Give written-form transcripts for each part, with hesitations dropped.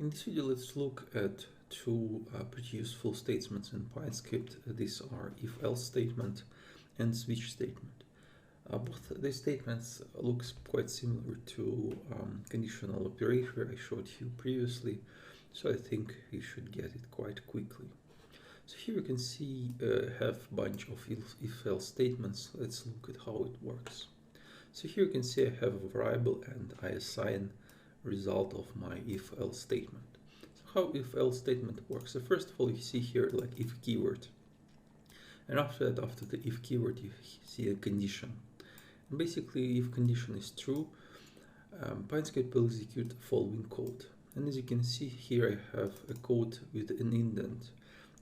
In this video, let's look at two pretty useful statements in PineScript. These are if-else statement and switch statement. Both these statements look quite similar to conditional operator I showed you previously, so I think you should get it quite quickly. So here you can see have a bunch of if-else statements. Let's look at how it works. So here you can see I have a variable and I assign result of my if-else statement. So how if-else statement works? So first of all, you see here like if keyword, and after that, after the if keyword, you see a condition. And basically, if condition is true, PineScript will execute the following code. And as you can see here, I have a code with an indent,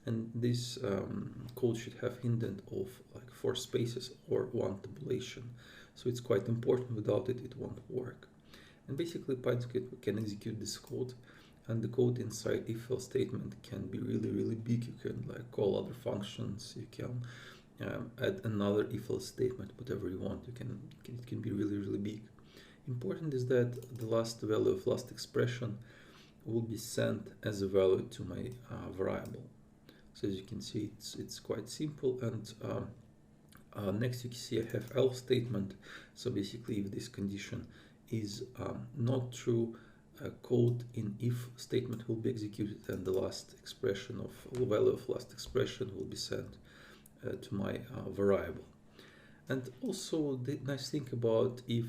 and this code should have indent of like 4 spaces or 1 tabulation. So it's quite important. Without it, it won't work. And basically, PineScript can execute this code, and the code inside if-else statement can be really big. You can like call other functions. You can add another if-else statement, whatever you want. It can be really big. Important is that the last value of last expression will be sent as a value to my variable. So as you can see, it's quite simple. And next you can see I have else statement. So basically, if this condition is not true, code in if statement will be executed, and the last expression of the value of last expression will be sent to my variable. And also the nice thing about if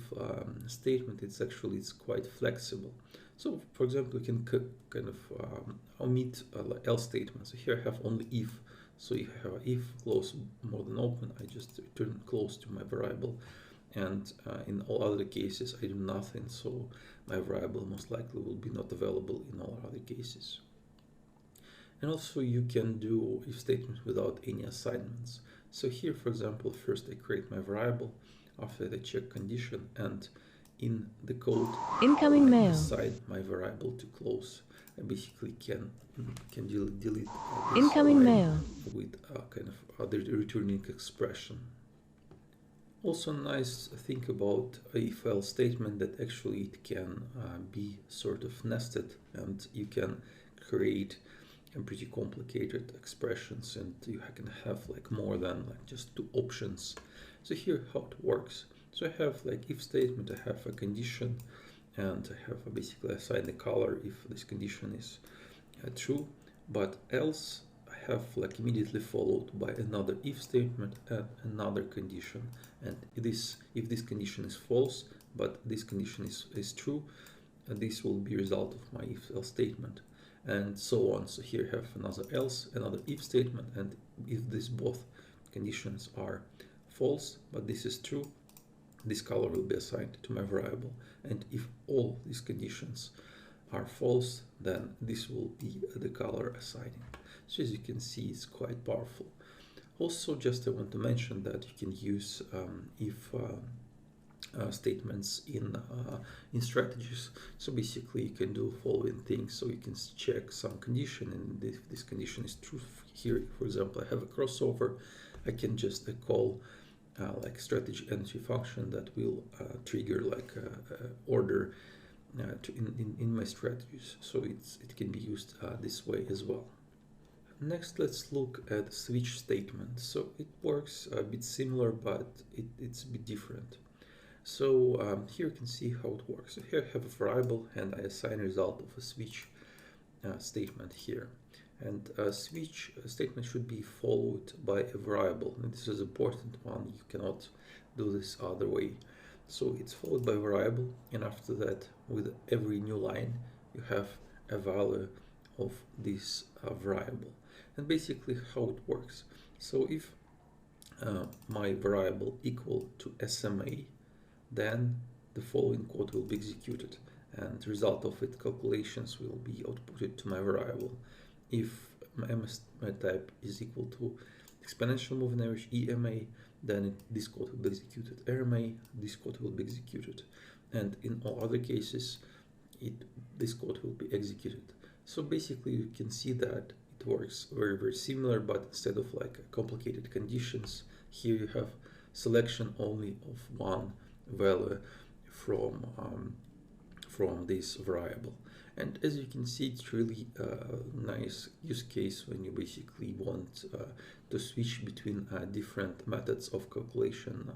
statement, it's quite flexible. So for example, we can kind of omit else statement. So here I have only if. So if I have if close more than open, I just return close to my variable. And in all other cases, I do nothing, so my variable most likely will be not available in all other cases. And also you can do if statements without any assignments. So here, for example, first I create my variable, after that I check condition, and in the code incoming I mail. decide my variable to close. I basically can delete this incoming line mail with kind of other returning expression. Also nice thing about if-else statement that actually it can be sort of nested, and you can create pretty complicated expressions, and you can have like more than like just 2 options. So here how it works. So I have like if statement, I have a condition, and I have basically assigned the color if this condition is true, but else I have like immediately followed by another if statement and another condition. And if this condition is false, but this condition is true, this will be result of my if-else statement, and so on. So here I have another else, another if statement, and if these both conditions are false, but this is true, this color will be assigned to my variable. And if all these conditions are false, then this will be the color assigning. So as you can see, it's quite powerful. Also, just I want to mention that you can use if statements in strategies. So basically, you can do following things. So you can check some condition, and if this condition is true, here, for example, I have a crossover, I can just call like strategy entry function that will trigger like order in my strategies. So it can be used this way as well. Next, let's look at switch statement. So it works a bit similar, but it's a bit different. So here you can see how it works. So here I have a variable, and I assign a result of a switch statement here. And a switch statement should be followed by a variable. And this is an important one. You cannot do this other way. So it's followed by a variable, and after that, with every new line, you have a value of this variable. And basically how it works. So if my variable equal to SMA, then the following code will be executed, and the result of its calculations will be outputted to my variable. If my type is equal to exponential moving average EMA, then this code will be executed. RMA, this code will be executed, and in all other cases, this code will be executed. So basically, you can see that it works very similar, but instead of like complicated conditions, here you have selection only of one value from this variable. And as you can see, it's really a nice use case when you basically want to switch between different methods of calculation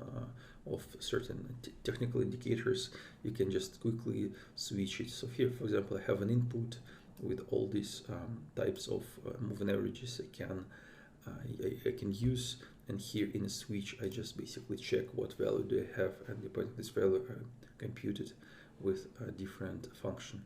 of certain technical indicators. You can just quickly switch it. So here, for example, I have an input with all these types of moving averages I can use, and here in a switch I just basically check what value do I have, and depending on this value I compute it with a different function.